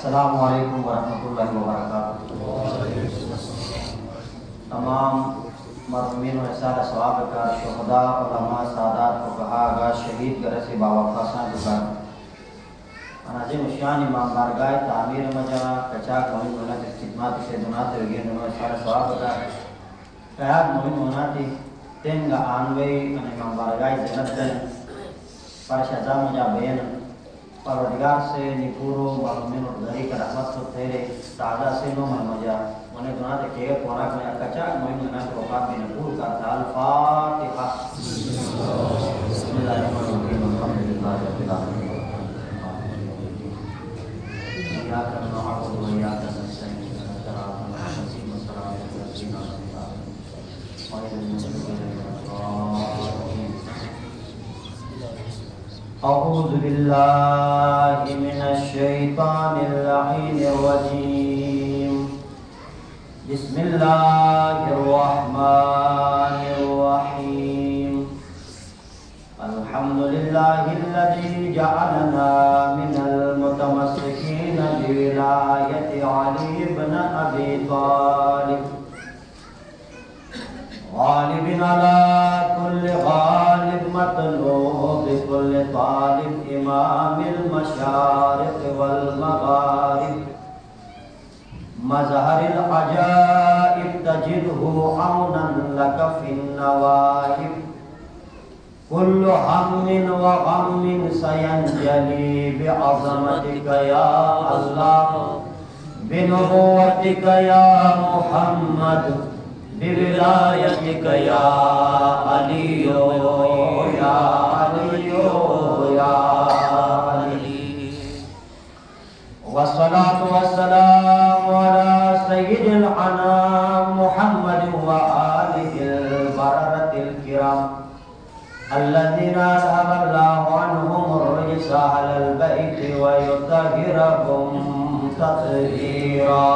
السلام علیکم ورحمۃ اللہ وبرکاتہ۔ تمام مرحومین و احسان ثواب کا شہداء علماء سادات فقہاء آغا شہید گرسی باوقفا سان دکار اناجم شان امام بارگاہ تعمیر مجا کچاک مومن منات استقمات سے دونات وگین و احسان ثواب کا قیاد مومن مناتی تنگا آنوی ان امام بارگاہ زینت دن پرشازہ مجا بین پروردگار سے نپورو مرحومین اور دھری کا رحمت تو تیرے تازہ سے نو من مجا انہیں دونات کے قرآن میں کچاک مومن منات وقات میں نپور کا الفاتحہ۔ بسم اللہ الرحمن الرحیم الحمد للہ رب العالمین إياك نعبد وإياك نستعين صراط المستقيم صراط الذين أنعمت عليهم غير المغضوب عليهم أعوذ بالله من الشيطان اللعين الرجيم بسم الله الرحمن الرحيم الحمد لله الذي جعلنا من المتمسكين بولاية علي بن أبي طالب غالب على كل غالب مطلوب كل طالب إمام المشارق والمغارب مظهر العجائب تجده عونا لك في النوائب كل هم وغم سينجلي بعظمتك يا الله بنبوتك يا محمد بولايتك يا علي يا علي يا علي والصلاة والسلام على سيد الأنام محمد وآله البررة الكرام الذين أذهب الله عنهم الرجس أهل البيت ويطهرهم تطهيرا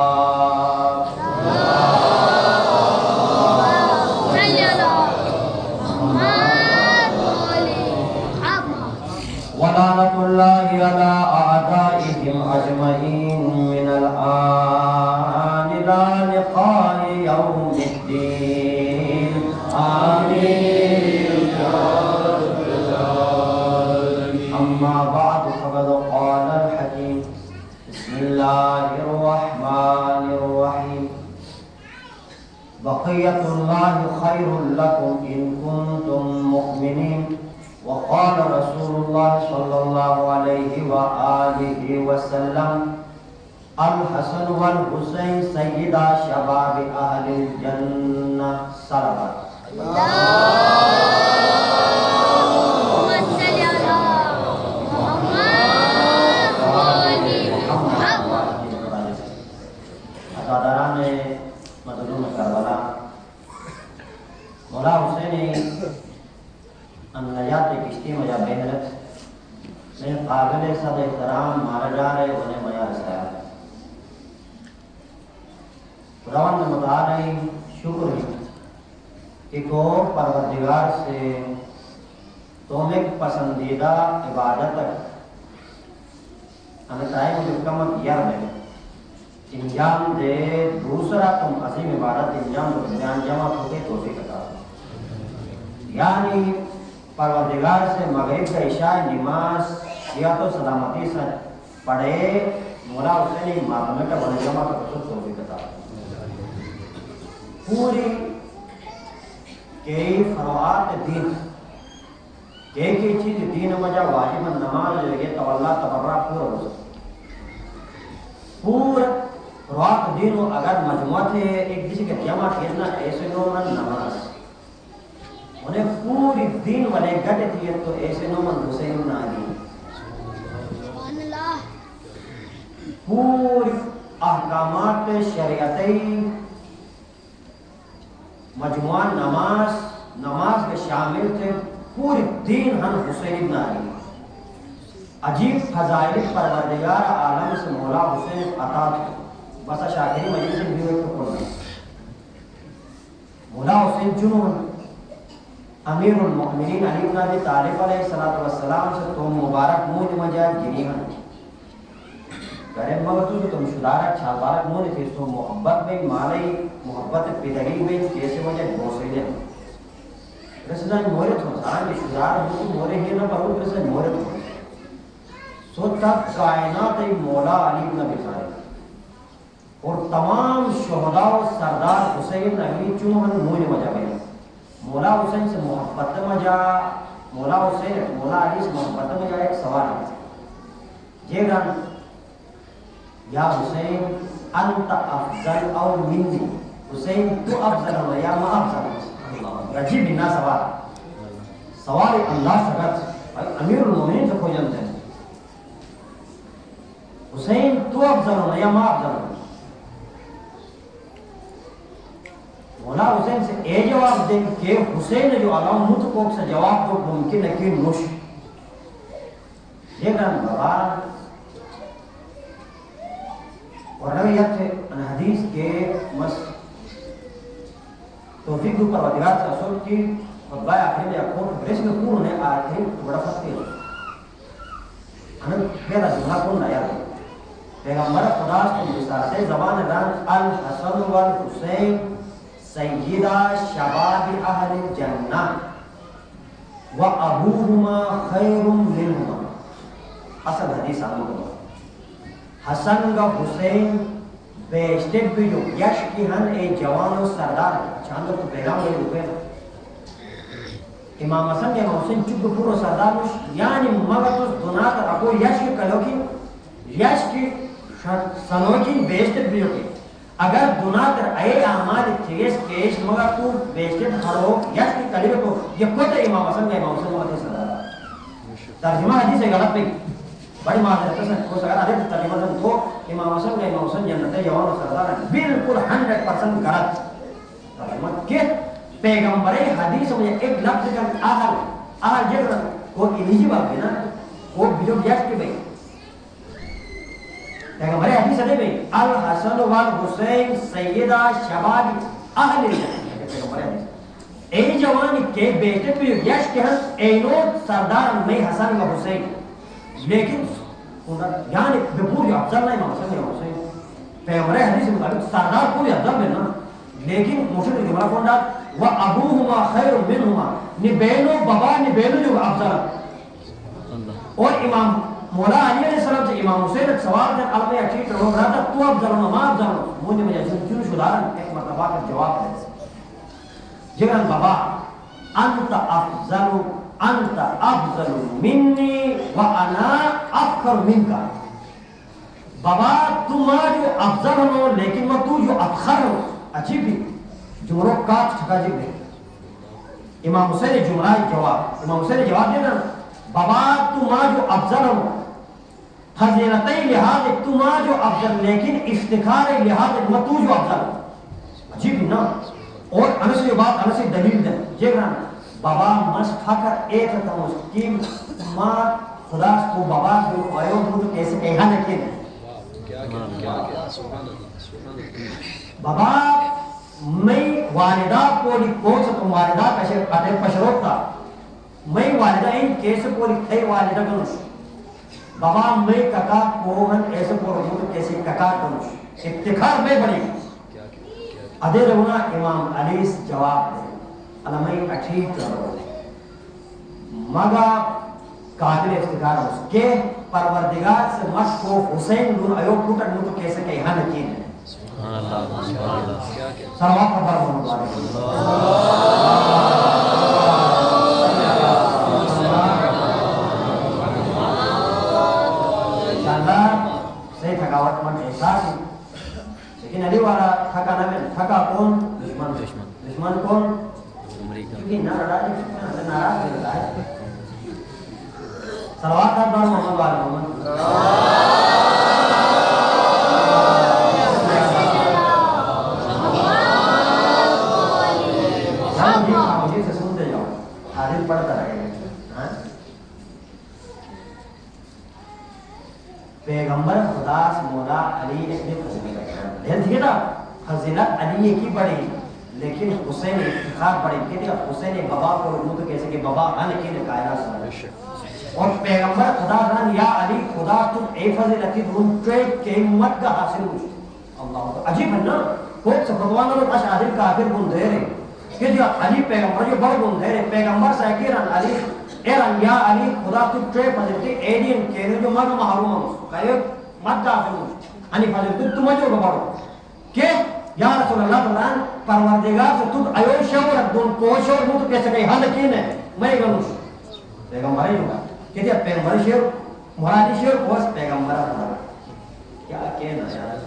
ولعنة الله على أعدائهم أجمعين من الآن إلى لقاء يوم الدين آمين يا رب العالمين أما بعد فقد قال الحكيم بسم الله الرحمن الرحيم بقية الله خير لكم إن كنتم مؤمنين وقال رسول الله صلى الله عليه وآله وسلم الحسن والحسين سيدا شباب أهل الجنة صلوات عزاداران مظلوم کربلا مولا حسین نجات کشتی مجا بہرت میں قابل صد احترام مارا جا رہے انہیں مجا رسایا خداوند نے متعالی شکر ہے کہ کو پروردگار سے تم ایک پسندیدہ عبادت ہمیں ٹائم جو کمت یار ہے انجام دے دوسرا تم عظیم عبادت انجام دے بیان جمع ہوتے توفیق عطا یعنی پروردگار سے مغرب کا عشاء نماز صحت و سلامتی سے پڑھے مولا حسین معلومے کا بڑے جمع کا خصوص توفیق عطا پوری کئی فروعات دین کئی چیز دین مجا واجب نماز لگے تو اللہ تبرہ پورا ہو پورا فروعات دین اگر مجموعہ تھے ایک کسی کے جمع کھیلنا ایسے نومن نماز انہیں پوری دین والے گھٹ دیئے تو ایسے نومن حسین ناگی پوری احکامات شریعتی مجموعہ نماز کے شامل تھے پوری دین ہم حسین ناگی عجیب فضائل پروردگار عالم سے مولا حسین عطا تھے بس شاکری مجلس بھی ہوئے تو پڑھنا مولا حسین جنون امیر المؤمنین علی بن ابی طالب علیہ السلام سے تو مبارک موج مجا گری ہیں کرے مگر تو تم شدارہ چھالبارک مونی تھی سو محبت میں مالی محبت پیدگی میں کیسے وجہ بوسے لیں رسدان مورد ہو سارا کہ شدار ہو تو مورے ہی نہ پڑھو رسدان مورد ہو سو تک کائنات مولا علی بن ابی طالب اور تمام شہداء و سردار حسین علی چونہن مونے وجہ گئے مولا حسین سے محبت مجا مولا حسین مولا علی سے محبت مجا ایک سوال ہے یہ رن یا حسین انت افضل او منی حسین تو افضل ہو یا ما افضل عجیب بنا سوال اللہ سکت امیر المومنین سے کھو جانتے ہیں حسین تو افضل ہو یا ما افضل ہو مولا حسین سے اے جواب دیں کہ حسین جو علام متقوق سے جواب کو ممکن ہے کہ نوش یہ گران بابا اور رویت ان حدیث کے توفیق پر ودیات سے اصول کی خطبہ آخری میں اکھون برس میں کون نے آخری بڑا فتح ہے انہوں پیدا جمعہ کون نیا ہے پیغمبر خدا سے بسارت زبان ران الحسن والحسین سیدہ شباب اہل جنہ و ابوہما خیر منہما اصل حدیث آمد کرو حسن و حسین بیشتے بھی جو یش کی ہن اے جوان و سردار چاندر تو پیغام لے روپے امام حسن کے امام حسین چک پورو سردار مش یعنی مغتوس دناتر اکو یش کی کلو کی یش کی سنو کی بیشتے بھی جو کی اگر دناتر اے اعمال تیس کیش مغتو بیشتے کھڑو یش کی کلو کو یہ کوئی امام حسن کے امام حسین مغتوس سردار ترجمہ حدیث ہے غلط نہیں بڑی معذرت ہے کو اگر عدد ترجمہ دن کو امام حسن کا امام حسن جنت جوان و سردار بالکل 100% غلط ترجمہ کہ پیغمبر حدیث میں ایک لفظ کا اہل جگہ وہ ایلیجیبل ہے نا وہ بیجو بیاس کے بھئی پیغمبر حدیث ہے بھئی الحسن والحسین سیدہ شباب اہل پیغمبر حدیث اے جوانی کے بیٹے پہ یش کے ہن اینو سردار میں حسن و حسین لیکن یعنی بپوری افضل نہیں محسن ہے حسین پیغمبر حدیث مطابق سردار پوری افضل ہے نا لیکن موشن جملہ کون ڈال وَأَبُوهُمَا خَيْرٌ مِّنْهُمَا نبینو بابا نبینو جو افضل اور امام مولا علی علیہ السلام سے امام حسین ایک سوال دیں علم اچھیٹ رہو براتا تو افضل ہو ما افضل ہو مجھے مجھے جن شدارن ایک مرتبہ کا جواب دے جگران بابا انت افضل انت افضل منی وانا افخر منکا بابا تم جو افضل ہو لیکن میں تو جو افخر ہو اچھی بھی جمروں کاٹ چھکا جب ہے امام حسین جمرہ جواب امام حسین جواب دینا بابا تم جو افضل ہو فضیلتیں لحاظ تم جو افضل لیکن افتخار لحاظ میں تو جو افضل ہو اچھی بھی نا اور انسی بات انسی دلیل دیں جگران بابا مس فکر ایک تھا اس کی ماں خدا کو بابا جو آئیو تو کیسے کہا نہ کیا بابا میں والدہ کو لکھو سے تم والدہ پشروک تھا میں والدہ ان کیسے کو لکھتے والدہ کنوش بابا میں ککا کو ہن ایسے کو رکھو تو کیسے ککا کنوش افتخار میں بڑی ادھے رہونا امام علی جواب دے علمائی اٹھیٹ رہو مگا قابل افتخار اس کے پروردگار سے مشک و حسین دون ایوب پوٹر نو تو کیسے کہ یہاں نکین ہے سلوات پر برمون انشاءاللہ صحیح تھکاوٹ من احساس لیکن علی والا تھکا نہ میں تھکا کون دشمن کون کیونکہ ناراض ہے صلوات پر محمد والے محمد مجھے سے سنتے جاؤ حاضر پڑھتا رہے پیغمبر خدا سے مولا علی اتنے فضیلت نا فضیلت علی کی بڑی لیکن حسین افتخار بڑے کہ حسین بابا کو تو کیسے کہ بابا ان کے کائنات سے اور پیغمبر خدا دان یا علی خدا تم اے فضیلتی دون ٹریک کے امت کا حاصل ہوئی اللہ عجیب ہے نا کوئی سبحان اللہ اشعار کافر بندے رہے کہ جو علی پیغمبر جو بڑ بندے رہے پیغمبر سائکیران علی ایران یا علی خدا تم ٹریک فضیلتی ایڈین کہنے جو مگ محروم ہوں کہے مت کا حاصل ہوئی انی فضیلتی تم جو بڑھو کہ یا رسول اللہ تعالیٰ پروردگار سے تم ایو شور دون کوش اور مو تو کیسے کہیں حل کین ہے میں گنوش پیغمبر ہی ہوگا کہ پیغمبر شیر مرادی شیر کوس پیغمبر خدا کیا کہنا یار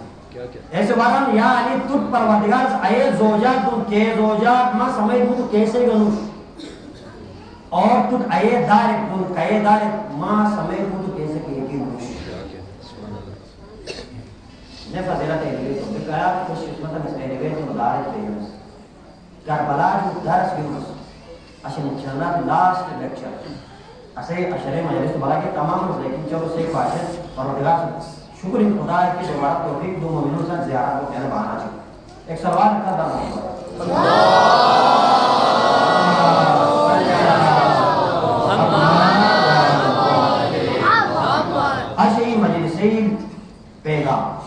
ایسے بارم یا علی تجھ پروردگار سے اے زوجات تم کے زوجات ما سمجھ مو تو کیسے گنوش اور تجھ اے دارک تم کئے دارک ما سمجھ مو تو کیسے کہیں گنوش نے فضیلت ہے تو کہا کہ خوش قسمت ہے مسئلے نوے تو مدارج پہ ہے کربلا جو درس گنوس اشن چنات لاسٹ لیکچر اسے اشرے مجلس بلا کے تمام لیکن چلو سے باشد پروردگار شکر خدا ہے کہ دوبارہ توفیق دو مومنوں سے زیارت کو کہنا بہانا چاہیے ایک سوال کا دعویٰ اشعی مجلسی پیغام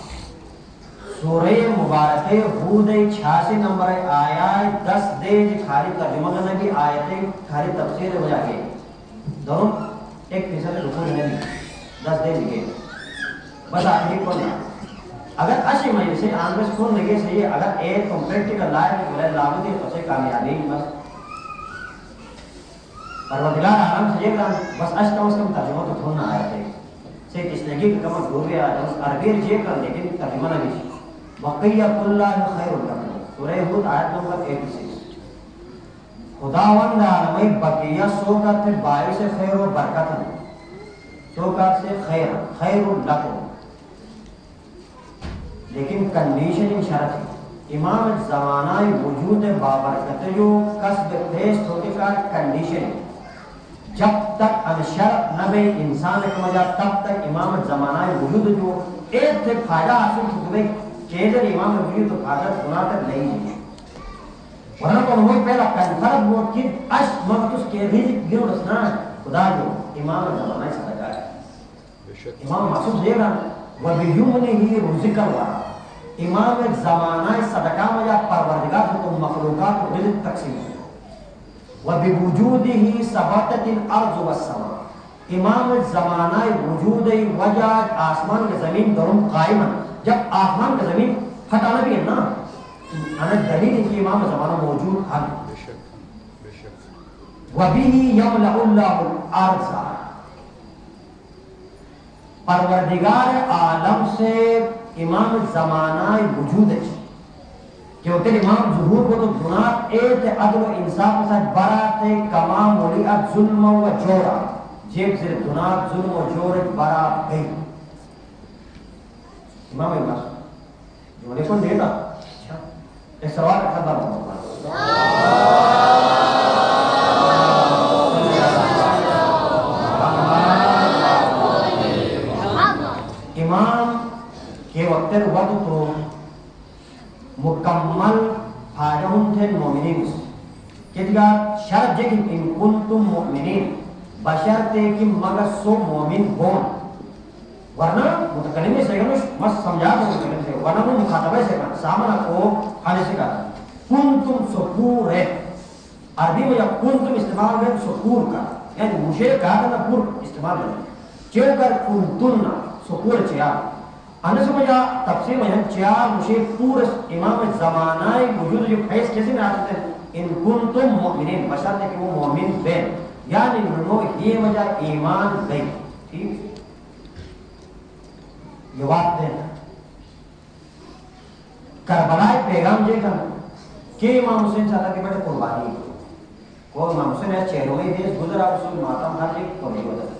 سورہ مبارک ہود 86 نمبر آیات 10 دے خالی ترجمہ کرنا بھی آیتیں خالی تفسیر ہو جائے دونوں ایک فیصد رکو نہیں 10 دے لکھے بس آخری کون ہے اگر اشی مجلس سے آنگس کون لگے صحیح اگر ایک کمپریکٹیکل لائف کی بلائے لاغو دی تو سے کامیابی بس پروردگار آرام سے یہ کام بس اش کم از کم ترجمہ تو تھوڑنا آئے تھے سے تشنگی کی کمر دور گیا عربی رجیے کر لیکن ترجمہ نہ بھی وقیت اللہ خیر لکم سورہ ہود آیت نمبر 86 خداوند عالمی بقیہ سوکت باعث خیر و برکت سوکت سے خیر لکم لیکن کنڈیشن شرط ہے امام زمانہ وجود بابرکت جو قصد پیش ہوتے کا کنڈیشن جب تک انشرط نبی انسان کا مجا تب تک امام زمانہ وجود جو ایک سے فائدہ حاصل چکے چیزر امام وجود تو فائدہ گناہ تک نہیں ہے ورنہ تو انہوں پہلا کنفرد ہوا کہ اشت مقتص کے رزق گرو رسنا خدا جو امام زمانہ صدقہ ہے امام محسوس یہ رہا وَبِيُمْنِهِ رُزِقَ الْوَرَى امام زمانہ صدقہ مجا پروردگار کو مخلوقات و رزق تقسیم ہے وَبِوُجُودِهِ ثَبَتَتِ الْأَرْضُ وَالسَّمَاء امام زمانہ وجود وجہ آسمان کے زمین درم قائم ہے جب آسمان کا زمین پھٹانا بھی ہے نا انا دلیل ہے کہ امام زمانہ موجود ہے وَبِهِ يَمْلَعُ اللَّهُ الْأَرْضَ پروردگار عالم سے امام زمانہ وجود ہے کہ وہ تیرے امام ظہور کو تو گناہ ایت عدل و انصاف کے ساتھ برات کما مولیت ظلم و جورا جیب سے گناہ ظلم و جور برات گئی امام امام جو نے کون دیتا ایک سوال رکھا تھا امام کے وقت وقت تو مکمل فائدہم تھے مومنین کہ دیگر شرط جے کہ ان کنتم مومنین بشرط ہے کہ مگر سو مومن ہون ورنہ متکلمی سے گنوش مست سمجھا تو متکلمی سے ورنہ وہ مخاطبہ سے کرنا سامنہ کو حالی سے کرنا کنتم سکور ہے عربی میں جب کنتم استعمال ہے سکور کا یعنی مشیر کہا کرنا پور استعمال ہے چیو کر کنتن سکور چیا انا سمجھا تفسیر میں چار مشیر پور امام زمانہ وجود جو فیس کیسے میں آتے ہیں ان کنتم مؤمنین بشرط ہے کہ وہ مومن بین یعنی انہوں یہ وجہ ایمان گئی ٹھیک یہ بات ہے کربلائے پیغام جے کر کہ امام حسین چاہتا کہ بڑے قربانی کو امام حسین ہے چہروئی دیس گزرا رسول ماتم ہر ایک کو نہیں وجہ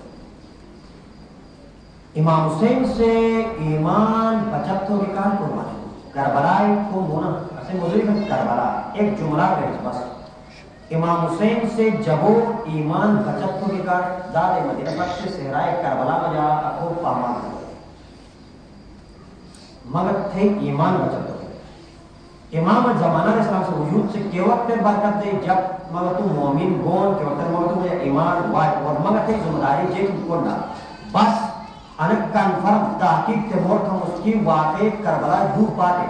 امام حسین سے ایمان بچت ہو کے کار قربانی کربلائے کو مونا اسے موضوعی کا کربلا ایک جملہ رہے بس امام حسین سے جبو ایمان بچت ہو کے کار دار مدینہ پاک سے صحرائے کربلا میں جا اکھو پامان مگر تھے ایمان بچت ہو امام زمانہ علیہ السلام سے وجود سے کے وقت برکت دے جب مگر تو مومن گون کے وقت مگر تو مجھے ایمان واحد اور مگر تے ذمہ داری جے کرنا بس ان کنفرم تحقیق تے مور تھا اس کی واقع کربلا دو پاتے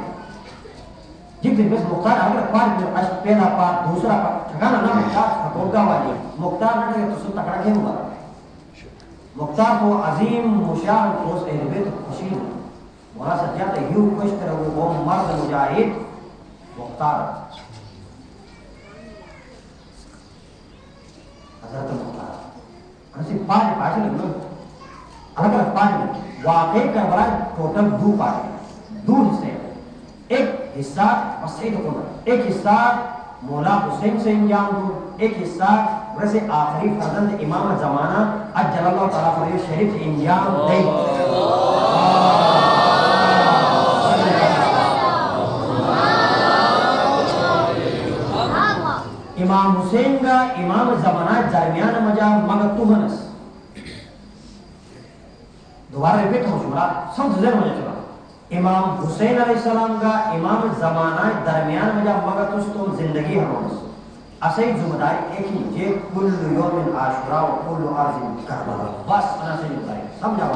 جب دن بس مختار اگر پار میں اش پہلا پار دوسرا پار ٹھکانا نہ مختار حقوقہ والی مختار نہ کہ تو سن تکڑا کھے ہوا مختار تو عظیم مشاہد دوست اہل بیت خوشی مولا سجاد یوں خوش کرے وہ مرد مجاہد مختار حضرت مختار انسی پانچ پاچے لگنا الگ الگ پانچ واقعی کربلا ٹوٹل دو پارٹی دو حصے ایک حصہ مسجد حکومت ایک حصہ مولا حسین سے انجام دو ایک حصہ ورسے آخری فرزند امام زمانہ اجل اللہ تعالیٰ فرید شریف انجام دے امام حسین کا امام زمانہ درمیان مجا مگتوہنس دوبارہ ریپیٹ ہوں شمرا سمجھ زیر مجھے چلا امام حسین علیہ السلام کا امام زمانہ درمیان مجا مگتوس تو زندگی ہمونس اسے ذمہ داری ایک ہی جے کل یوم عاشورا و کل ارض کربلا بس انا سے ذمہ داری سمجھا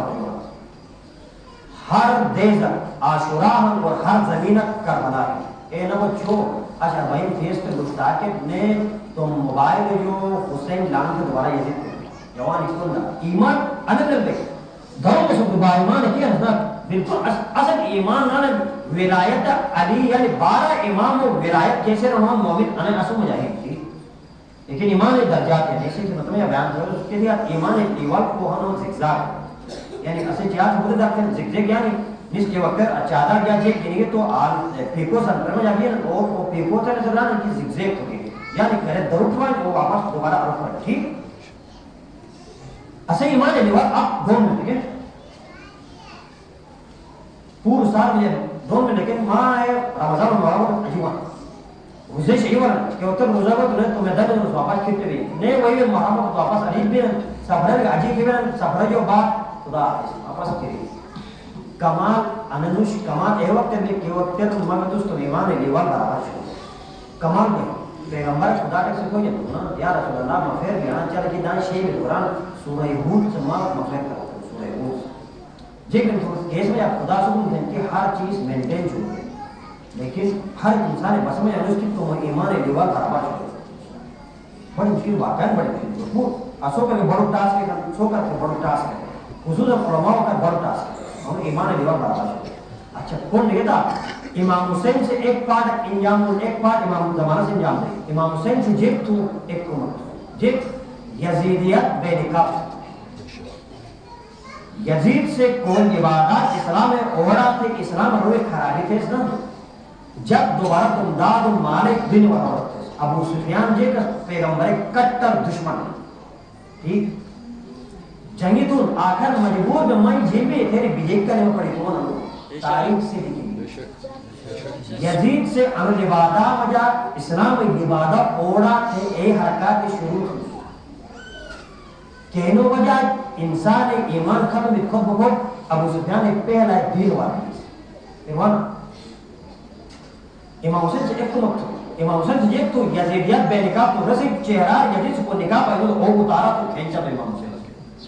ہر دیزر عاشورا ہم اور ہر زمینہ کربلا ہے اے نمو چھو اچھا بھائی فیس پہ گشتاکت نے تو موبائل جو حسین لان کے دوبارہ یزید کریں جوان اس کو ایمان انگل دے دھرم کو سب با ایمان ہے کیا حضرت بالکل اصل ایمان نانے ولایت علی یعنی 12 امام و ولایت کیسے رہا مومن انہیں اصل مجاہد تھی لیکن ایمان درجات ہے جیسے کہ مطلب یہ بیان کرو اس کے لئے ایمان ایوال کو ہنو زگزاگ یعنی اصل جہاز بودے داکتے ہیں زگزاگ یعنی جس کے وقت اچھادا گیا جیک گنگے تو پیکو سنٹر میں جاگئے اور وہ پیکو تھے نظر آنے کی زگزیک ہو گئی یعنی کرے دروٹوائیں وہ واپس دوبارہ عرف پڑے ٹھیک اسے ایمان ہے لیوار آپ دون میں دیکھیں پور سال میں دون میں لیکن ماں ہے رمضان و مرامت عجیوان روزے شہیوان کہ وقت روزہ کو تنہیں تو میدان میں واپس کھیتے بھی نہیں وہی مرامت واپس علیب بھی سفرہ بھی عجیب بھی سفرہ جو بات خدا واپس کھیتے کمال اننوش کمال اے وقت میں کہ وقت تو مگتوس تو ایمان لیوال برابر شو کمال میں پیغمبر خدا تک سے کوئی جب نا یا رسول اللہ مغفر بیان چل کی دان شیء قرآن سورہ ہود سے مغفر کرتا سورہ ہود لیکن کیس میں آپ خدا سکون دیں کہ ہر چیز مینٹین چھوڑ گئے لیکن ہر انسان بس میں انوش کی تو ایمان لیوال برابر شو بڑی مشکل واقعات بڑی مشکل وہ اسو کا بڑو ٹاسک ہے سو کا بڑو ٹاسک ہے خصوصا علماء کا بڑو ٹاسک ہے اور ایمان دیوار برابر اچھا کون لے گا امام حسین سے ایک پارٹ انجام اور ایک پارٹ امام زمانہ سے انجام دے امام حسین سے جب تو ایک امت جب یزیدیت بے نقاب یزید سے کون عبادات اسلام عورات اسلام روح خرابی تھے اس نا جب دوبارہ تم داد و مالک دن ورورت تھے ابو سفیان جے کا پیغمبر کٹر دشمن ٹھیک جنگی تو آخر مجبور میں میں جیبے تیرے بیجیک کرنے میں پڑی تو نہ تاریخ سے لکھی یزید سے انو لبادہ مجا اسلام لبادہ اوڑا تھے اے حرکات شروع تھی کہنو وجہ انسان ایمان ختم بھی خود بخود ابو سفیان ایک پہلا دیر والی پھر وانا امام حسین سے ایک تو مکتو امام حسین سے ایک تو یزیدیت بے نکاب تو رسی چہرہ یزید سے کو نکاب آئی تو او اتارا تو کھینچا تو امام حسین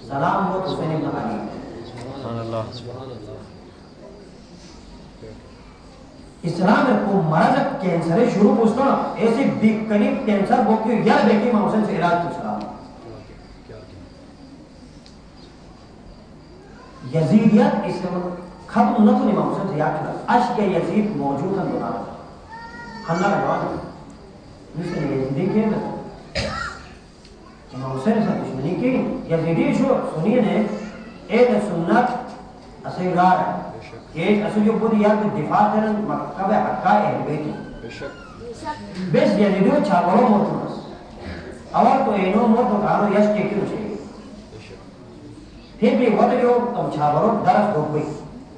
سلام ہو حسین ابن علی سبحان اللہ اسلام کو مرض کینسر شروع پوچھتا ایسے بیکنی کینسر وہ کیوں یا بیٹی امام حسین سے علاج تو سلام یزیدیت اسلام ختم نہ تو امام حسین سے یاد کرا عشق یزید موجود ہے دونا ہنہ کا جواب جس نے یزیدی کیا نا امام حسین سے دشمنی کی یزیدی شو سنیے نے اہل سنت اصل گار ہے کہ اصل جو بودی یاد میں دفاع کرن مکتب حقا اہل بیتی بیس یزیدیو چھاپرو موتنس اول تو اینو موتن کانو یش کے کیوں چھے پھر بھی وقت جو تم چھاپرو درس دو گئی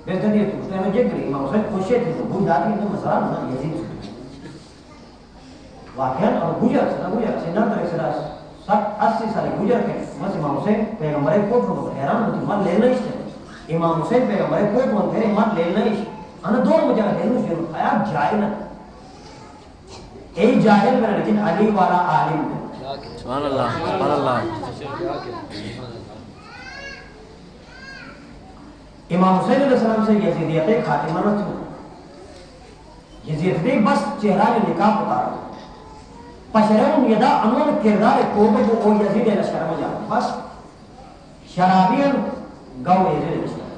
بیس دن یہ تو اس نے جگ رہی امام حسین خوشی تھی تو بھول جاتی ہے مسئلہ نا یزید سے واقعاً اور گجر سے نہ در ایک سراس 80 سال گزر کے بس امام حسین پیغمبر کوٹ ہو حیران ہوتی من لینا ہی چاہیے امام حسین پیغمبر کوٹ ہو گئے من لینا ہی انا دور مجھے لینا ہی چاہیے آیا جائے نا اے جاہل میں لیکن علی والا عالم ہے. سبحان اللہ سبحان اللہ. امام حسین علیہ السلام سے یزیدیت خاتمہ نہ تھی. یزید بس چہرہ نکاح اتارا پشرم یدا انون کردار کوبہ کو او یزید علیہ السلام جا بس شرابین گو یزید علیہ السلام.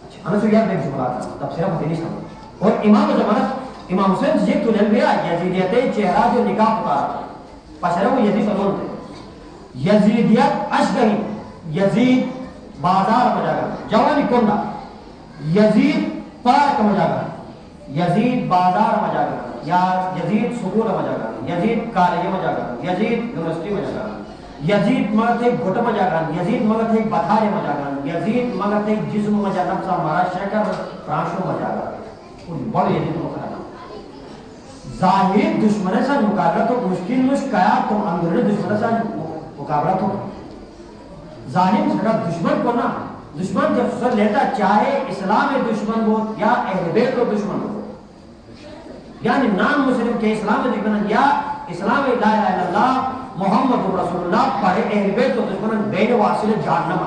اچھا ہمیں تو یاد ایک جملہ تھا تب صرف مدنی سمجھ. اور امام زمانہ امام حسین جیت الانبیاء یزیدیت چہرہ جو نکاح اتارا پشرم یزید انون تھے. یزیدیت اشگہی یزید بازار مجا گا جوانی کنڈا یزید پارک مجا گا یزید بازار مجا گا یا یزید سکول مجا گا یزید کالج مجا گا یزید یونیورسٹی مجا گا یزید مگر تھے گھٹ مجا گا یزید مگر تھے بطارے مجا گا یزید مگر تھے جسم مجا نفسا مارا شکر فرانشو مجا گا بڑھ یزید مقرر ظاہری دشمن سے مقابلہ تو مشکل مشکیا تم اندرونی دشمن سے مقابلہ تو ظالم سے دشمن کو نہ دشمن جب سر لیتا چاہے اسلام دشمن ہو یا اہل بیت کو دشمن ہو یعنی نان مسلم کے اسلام دشمن یا اسلام لا الہ الا اللہ محمد رسول اللہ پڑھے اہل بیت کو دشمن بین واصل جہنم.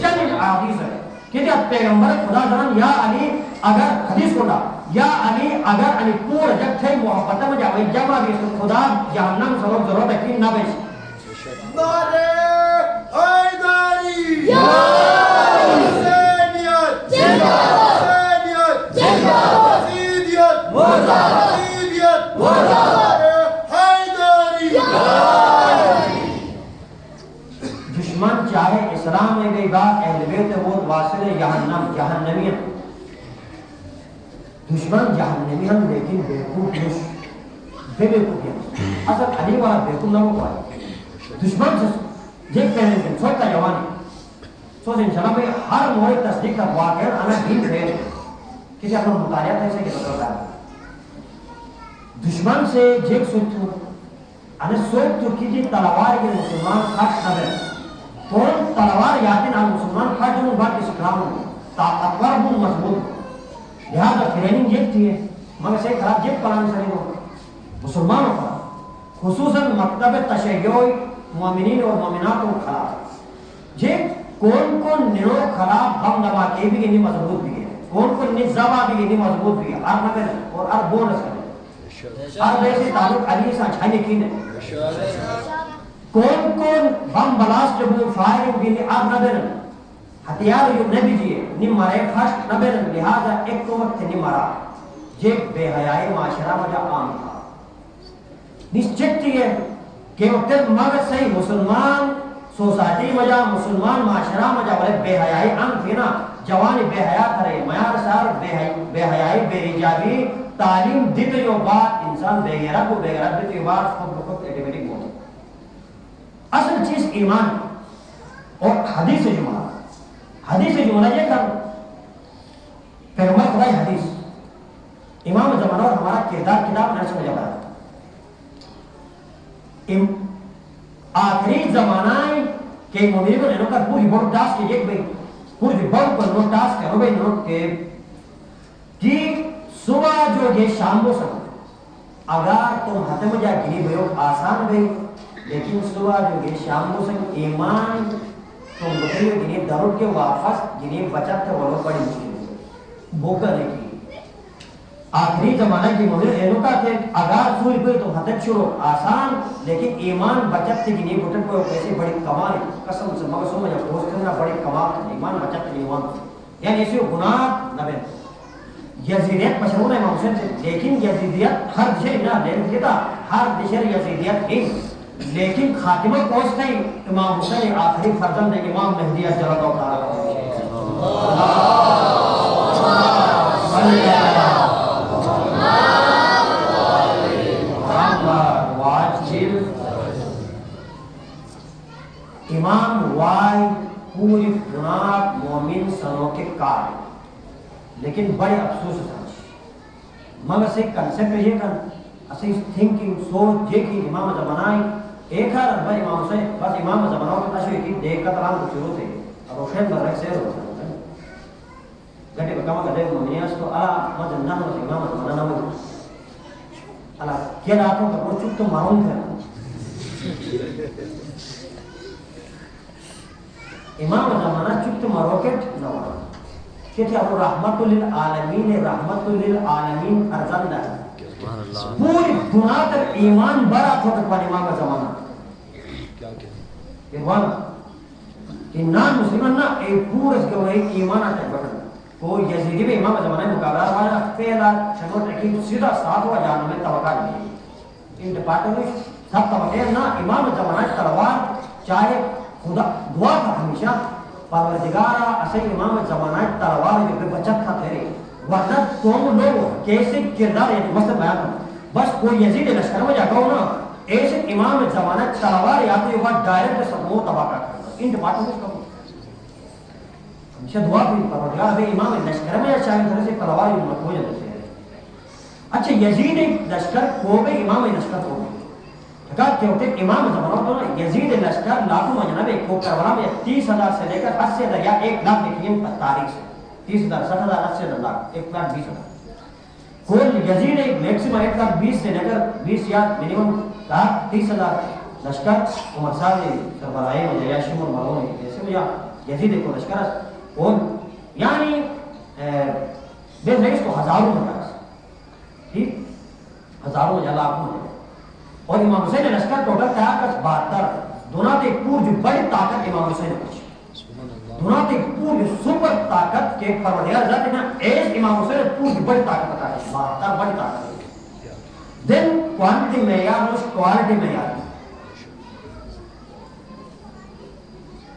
یعنی حدیث ہے کہ جب پیغمبر خدا جان یا علی اگر حدیث کو نا یا علی اگر علی پور جب تھے محبت میں جاوے جب بھی خدا جہنم سبب ضرورت ہے کہ نہ بیش نعرہ حیدری یا حسینیت زندہ حسینیت زندہ یزیدیت مردہ یزیدیت مردہ حیدری دشمن چاہے اسلام میں گئی گا اہل بیت وہ واصل جہنم جہنمیت دشمن جہنمیت لیکن بیوقوف مش بے بیوقوف اصل علی والا بیوقوف نہ ہو پائے دشمن سے جیک پہنے دن سوچتا جوانی سوچ انشاءاللہ میں ہر مورد تصدیق کا واقعہ آنا دین پھیر کسی اپنا مطالعات ایسے کہ بطور ہے دشمن سے جیک سوچ تو آنے سوچ تو کی جی تلوار کے مسلمان خط نہ بے کون تلوار یادن آن مسلمان خط جنہوں بات اسلام ہوں طاقتور ہوں مضبوط لہذا ٹریننگ جیک تھی ہے مگر سے خراب جیک پلان سرین ہو مسلمانوں کا خصوصاً مکتب تشیعی مومنین اور مومنات کو خراب جی کون کون نیرو خراب ہم دبا کے بھی گنی مضبوط بھی ہے کون کون نزبا بھی گنی مضبوط بھی ہے ار نبر اور ار بونس کرے ار ویسے تعلق علی سا چھانے کی نے کون کون بم بلاسٹ جو فائر گنی ار نبر ہتھیار جو نبی جی نی مرے خشت نبر لہذا ایک تو وقت نی مرا جی بے حیائی معاشرہ مجا عام تھا نشچتی ہے کہ وقت مگر صحیح مسلمان سوسائٹی مجا مسلمان معاشرہ مجا بلے بے حیائی عام تھی نا جوانی بے حیاء کرے میار سار بے حیائی بے ایجابی تعلیم دیتے جو بات انسان بے غیرت کو بے غیرت دیتے جو بات خود بخود ایٹیمیٹک ہوتا اصل چیز ایمان اور حدیث جملہ یہ کر پیغمبر خدای حدیث امام زمانہ اور ہمارا کردار کتاب نہ سمجھا پڑا آخری زمانہ کے مومنین کو نینو کا پوری بڑھ ٹاسک کے ایک بھئی پوری بڑھ پر نوٹ ٹاسک کرو بھئی نوٹ کے کہ صبح جو یہ شام کو سکو اگر تم حتم جا گری بھئیو آسان بھئی لیکن صبح جو یہ شام کو سکو ایمان تم بکریو جنہیں درود کے واپس جنہیں بچت تھے وہ لوگ بڑی مشکل ہے بوکا دیکھی آخری زمانہ کی مومن اینوکا تھے اگر سوئی کوئی تو حدت شروع آسان لیکن ایمان بچت تھی جنہیں بٹن کو کیسے بڑی کمال قسم سے مگر سو مجھے پوسٹ کرنا بڑی کمال تھی ایمان بچت تھی ایمان یعنی اسی گناہ نبی یزیدیت پشرون ہے امام حسین سے لیکن یزیدیت ہر دشر نہ لین دیتا ہر دشر یزیدیت ہی لیکن خاتمہ پوسٹ ہے امام حسین آخری فرزند ہے امام مہدی اجلہ و تعالی امام وائی پوری گناہ مومن سنوں کے کار لیکن بڑے افسوس سمجھ مگر سے کنسپٹ یہ کر اسی تھنکنگ سوچ یہ کہ امام زمانائی ایک ہر بھائی امام حسین بس امام زماناؤں کے تشوی کی دیکھ کا تلام کو شروع تھے اور روشن برک سے ہوتا ہے گھٹے بکامہ کا دیکھ مومنیاس تو اللہ مجھے نہ ہو امام زمانہ نہ ہو اللہ کیا راتوں کا وہ چپ تو ماروں گا امام زمانہ چپ تو مروکٹ نہ ہوا کہ تھے ابو رحمت للعالمین ارزندہ ہے پوری دنیا تک ایمان بڑا تھا تک امام زمانہ ایمان کہ نان مسلمان نہ ایک پورس کے وہ ایمان آتا ہے وہ یزیدی میں امام زمانہ مقابلہ ہوا پہلا شنوٹ رکھی تو سیدھا ساتھ ہوا جہاں میں توقع نہیں ان ڈپارٹمنٹ میں سب توقع نہ امام زمانہ تلوار چاہے خدا دعا تھا ہمیشہ پروردگارا اسے امام زمانہ تلوار میں بچت تھا تیرے ورنہ تم لوگ کیسے کردار ہے مثلا بیان کرو بس کوئی یزید لشکر میں جاتا ہو نا ایسے امام زمانہ تلوار یا تو یہ ڈائریکٹ سب وہ تباہ کرتا ان ڈپارٹمنٹ کا ہمیشہ دعا بھی پروردگار ابھی امام لشکر میں چاہے طرح سے تلوار ہی ہو جاتے ہیں اچھا یزید لشکر کو بھی امام لشکر کو بھی کہا کہ ہوتے امام زمانہ تو نا یزید لشکر لاکھوں مجنب ایک کو کربلا میں 30,000 سے لے کر 80,000 یا 1 لاکھ دیکھیں تاریخ سے 30,000 60,000 80,000 لاکھ 1,20,000 کل یزید ایک میکسیمم 1,20,000 سے لے کر 20 یا منیمم 30,000 لشکر عمر صاحب نے سربراہی میں یا شمر مرون نے جیسے یا یزید کو لشکر اور یعنی بے رئیس کو ہزاروں میں ٹھیک ہزاروں یا لاکھوں میں اور امام حسین لشکر ٹوٹل تھا 72 دونوں تے پور جو بڑی طاقت امام حسین پوچھی دونوں تے پور جو سپر طاقت کے پروردگار ذات نا ایس امام حسین پور جو بڑی طاقت بتا ہے 72 بڑی طاقت دن کوانٹی معیار نوش کوالٹی معیار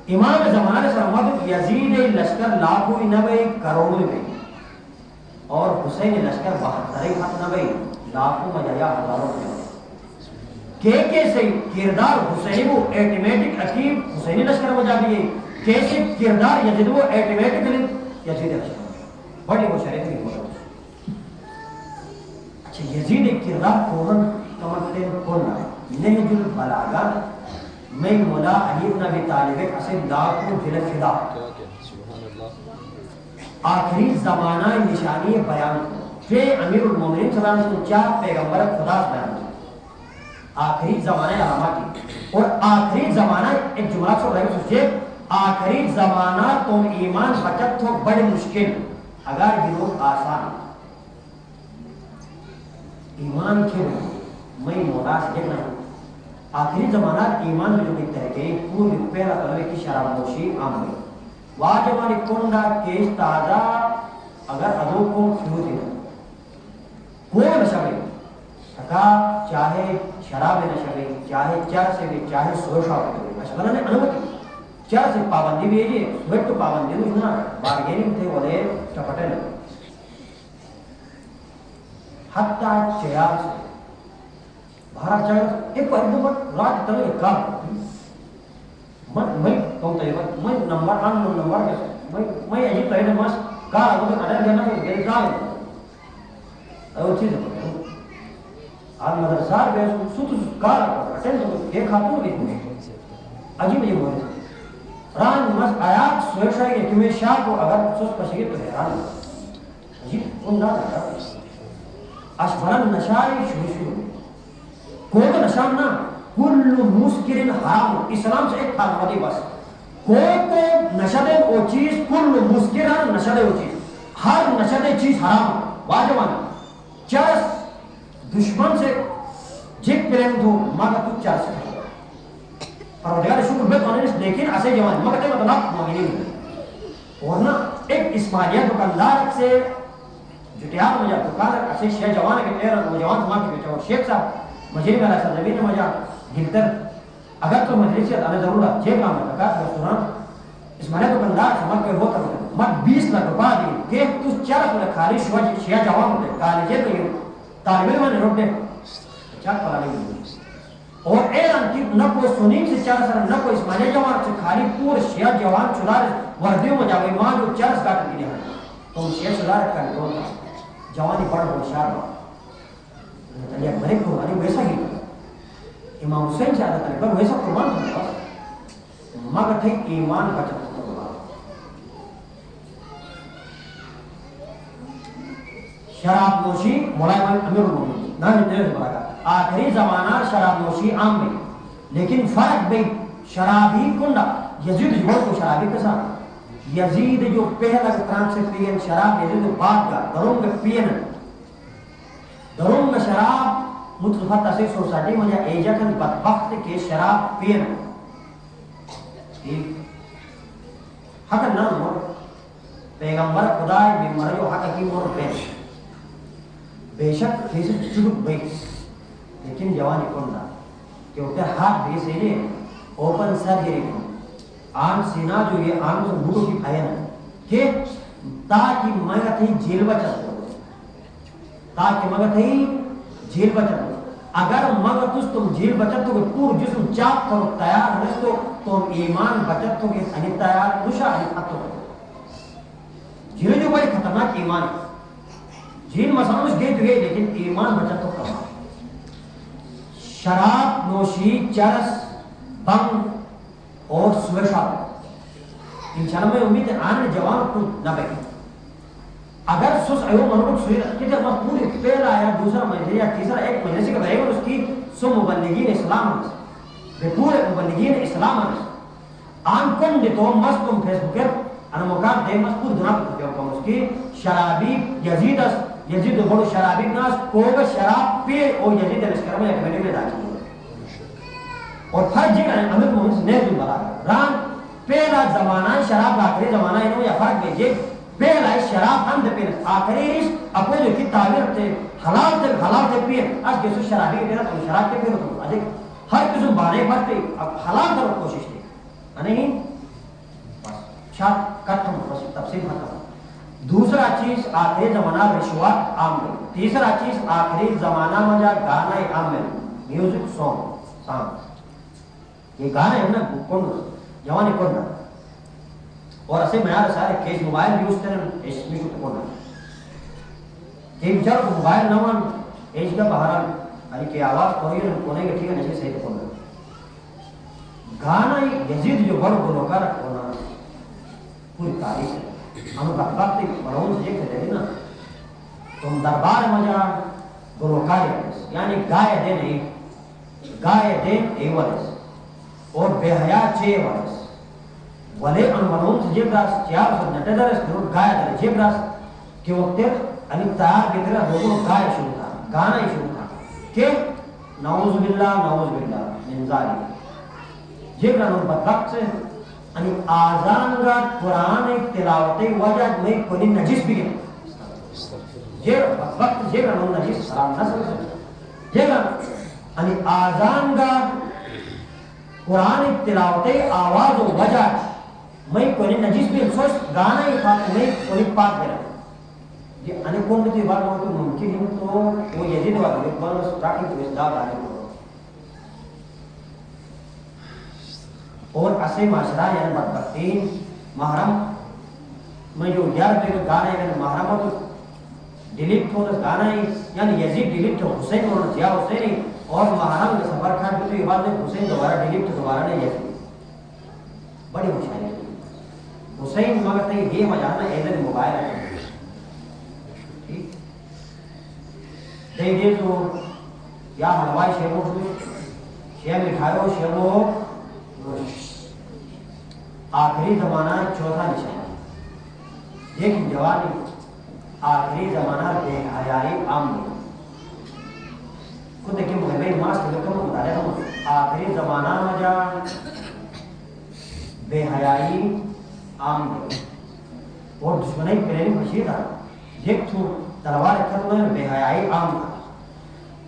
امام زمانہ نے فرمایا یزید لشکر لاکھوں نبے کروڑوں میں اور حسین لشکر 72 ہاتھ نبے لاکھوں میں یا ہزاروں میں سے کردار حسینی وہ ایٹیمیٹک عقیب حسینی لشکر ہو جاتی ہے کیسے کردار یزید وہ ایٹیمیٹکلی یزید لشکر بڑی وہ شریعت کی بڑی اچھا یزید کردار کون کمکتے کون رہا ہے نہج البلاغہ میں مولا علی بن ابی طالب اسے لاکھوں دل فدا آخری زمانہ نشانی بیان کہ امیر المومنین صلی اللہ علیہ وسلم کیا پیغمبر خدا بیان آخری زمانہ علامہ کی اور آخری زمانہ ایک جملہ سو رہے سوچے آخری زمانہ تم ایمان بچت تو بڑی مشکل اگر گروہ آسان ایمان کے میں مولا سے دیکھنا ہوں آخری زمانہ ایمان میں جو کہتے ہیں کہ پوری پہلا طلبے کی شراب نوشی عام ہوئی واجبانی کنڈا کیش تازہ اگر ادو کو کیوں دے کوئی نشہ بھی تکا چاہے شراب نشہ بھی چاہے چر سے بھی چاہے سوشا بھی اشبرہ نے انوٹی چر سے پابندی بھی ہے سویت تو پابندی بھی اتنا بارگیننگ تھے ولے چپٹے لگے حتی چیار سے بھارت چاہے ایک بار دو بار رات تلے ایک کام میں کہتا ہے میں نمبر ان نمبر میں عجیب پہلے مس کار اگر اڈر دینا ہے میرے کام ہے اور چیز ہے آج مدرسار بے سوت کار اٹینڈ یہ خاتون بھی ہوئی عجیب یہ ہوئی ران مس آیات سویشا ہے کہ میں شاہ کو اگر سوچ پشگی تو حیران عجیب ان نہ رہا اشبرن نشاری شروع کوئی تو نشان نہ کل مسکرین حرام اسلام سے ایک حرمتی بس کوئی کو نشد او چیز کل مسکرین نشد او چیز ہر نشد چیز حرام واجبان چرس دشمن سے جک پریم دو ماں تو چرس ہے پروردگار شکر بیت ہونے لیکن اسے جوان مگر تے مطلب مہینے میں اور نا ایک اسماعیلیہ دکاندار سے جٹیار میں جا دکاندار اسے شیع جوان کے پیر نوجوان ماں کے بیچا اور شیخ صاحب مجھے والا سا زمین میں جا گلتر اگر تو مجلس اللہ ضرورت جے کام ہے کہا ریسٹوران اسماعیلیہ دکاندار سمجھ کے ہوتا ہے مت 20 لاکھ روپے دی کہ تو چرس میں خالی شیعہ جوان ہوتے کالجے تو طالب علم نے روک دے کیا پڑھا نہیں اور اعلان کی نہ کوئی سنیم سے چرس نہ کوئی اسماعیلیہ جوان سے خالی پور شیعہ جوان چلا وردیوں میں جاوے ماں جو چرس کاٹ کے دیا تو شیعہ چلا رکھا کنٹرول تھا جوانی بڑھ ہوشیار ہوا یہ بڑے قربانی ویسا ہی امام حسین سے عادت ہے پر ویسا قربان ہوتا مگر تھے ایمان بچت شراب نوشی مولا امیر المومنین نہ آخری زمانہ شراب نوشی عام میں، لیکن فرق بھئی شرابی کنڈا یزید جو کو شرابی کسا یزید جو پہلا کتران سے پین شراب یزید بعد کا درونگ پین درونگ شراب متفت سے سوسائٹی میں ایجا کن بدبخت کے شراب پین حق نہ مر پیغمبر خدای بیمار جو حق کی مر پیش بے شک کسی چلک بھئی لیکن جوانی کنڈا کہ اتر ہاتھ بھی سے لئے اوپن سرجری کو آن سینہ جو یہ آن سے بھوڑوں کی پھائن ہے کہ تاکہ مگت ہی جیل بچت ہو تاکہ مگت ہی جیل بچت ہو اگر مگت اس تم جیل بچت ہو کہ پور جسم چاپ کرو تیار ہنس تو تم ایمان بچت ہو کہ انہی تیار نشا انہی خط ہو جیل جو بڑی خطرناک ایمان ہے جیل مسئلہ اس گئے تو گئے لیکن ایمان بچت ہو کرو شراب نوشی چرس بم اور سوشا انشاءاللہ میں امید ہے آنے جوان کو نہ بگی اگر سوس ایو منوک سوئی رکھتے تھے اگر پوری پہلا یا دوسرا مجلس یا تیسرا ایک مجلس کا بھائی اس کی سو مبلغین اسلام ہے پورے مبلغین اسلام ہے آن کن دے تو مست تم فیس بکر انا مقام دے مست پور دنا پتہ کیا اس کی شرابی یزید بڑو شرابی ناس کوگا شراب پی او یزید الاسکرم یا کمیٹی میں داخل اور فرق جگہ ہے امیر محمد سے نیز بلا ران پہلا زمانہ شراب آخری زمانہ انہوں یا فرق ہے جب پہلا شراب ہم دے پیر آخری رشت اپنے جو کی تعبیر تے حلال تے پیر آج کسو شرابی کے پیر تو شراب کے پیر تو آج ہر قسم بانے پڑتے اب حلال کرو کوشش تے نہیں شاید کٹھم تفصیل ختم دوسرا چیز آخری زمانہ رشوت عام ہے تیسرا چیز آخری زمانہ مجا گانا عام ہے میوزک سانگ یہ گانا ہے نا کون جوانی کون اور اسے میار سارے کیس موبائل بھی اس طرح اس میں کو کون کہ بیچارہ کو موبائل نہ مان ایج کا بہرحال علی کی آواز کوئی نہ کونے کے ٹھیک ہے نہیں صحیح کون گانا یزید جو بڑا گلوکار ہونا پوری تاریخ ہے ہم کا وقت مرون سے دیکھتے رہے نا تم دربار مجا گلوکار یعنی گائے دے نہیں گائے دے ایوالس اور بے حیاء چے وارس ولے انورون سے جیب راس چیار سے نٹے دارس ضرور گائے دارے جیب راس کہ وقت انہی تیار کی طرح روگوں گائے شروع تھا گانا ہی شروع تھا کہ نعوذ باللہ من ذالک جیب راس بدبخت سے انہی آزان گا قرآن تلاوت وجہ میں کنی نجس بھی گئے جیب بدبخت جیب راس نجس سلام نسل سے جیب راس انہی آزان گا قرآن تلاوت آواز و وجہ میں کوئی نجیس بھی سوچ گانا ہی خاک میں کوئی پاک میرا یہ انہیں کون بھی بات ہو تو ممکن ہے تو وہ یزید والا ایک بار اس راکی کو اصداب آنے کو اور اسے معاشرہ یعنی بدبختین محرم میں جو 11 روپے کا گانا ہے محرم ہو تو ڈیلیٹ ہو تو گانا ہے یعنی یزید ڈیلیٹ ہو حسین اور ضیاء حسین اور محرم کے سفر کھاٹ بھی تو یہ بات ہے حسین دوبارہ ڈیلیٹ تو دوبارہ نہیں ہے بڑی مشاہدہ ہے حسین مگر نہیں یہ مجانا ایزن موبائل ہے دے دے تو یا حلوائی شیبوں کو شیب مٹھائیوں شیبوں آخری زمانہ چوتھا نشان لیکن جوانی آخری زمانہ بے حیائی عام نہیں خود دیکھیں محبین ماس کے لکھوں بتا رہے ہوں آخری زمانہ مجا بے حیائی عام نہیں اور دشمنی پلیلی بشیر تھا ایک تو تلوار ختم ہے بے حیائی عام تھا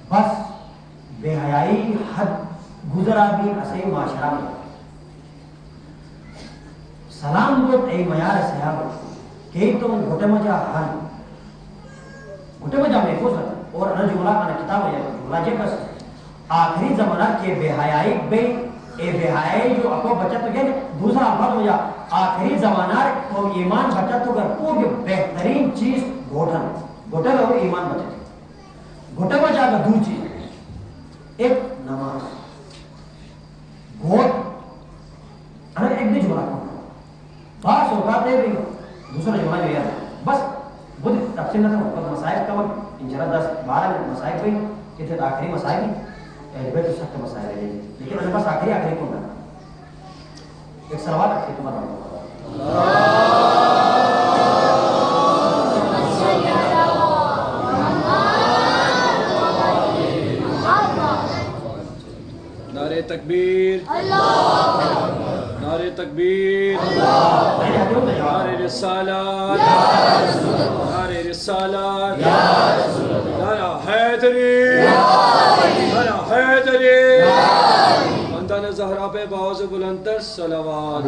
بس بے حیائی حد گزرا بھی اسے معاشرہ میں سلام گوٹ ای میار صحابہ کہ تم گھٹے مجا حل گھٹے مجا محفوظ ہے اور انہ جملہ انا کتاب ہے جملہ جے کس آخری زمانہ کے بے حیائی بے حیائی جو اپو بچت تو گئے دوسرا الفاظ ہو جا آخری زمانہ تو ایمان بچت تو گر وہ بہترین چیز گھوٹن گھوٹن ہو ایمان بچت گھوٹے بچا گا دو چیز ایک نماز گھوٹ انہ ایک دی جملہ بعض اوقات ہے بھی دوسرا جملہ بھی ہے بس بدھ تفصیل نہ تھا مسائل کا وقت انشاءاللہ 10-12 مسائل بھی کہ آخری مسائل بیٹھ تو سخت مسائل ہے لیکن میرے پاس آخری کون ہے ایک سوال آخری تمہارا نعرے تکبیر نعرے تکبیر نعرے رسالات نعرے رسالات نعرہ حیدری نعرہ حیدری خاندان زہرا پہ باوز بلندر صلوات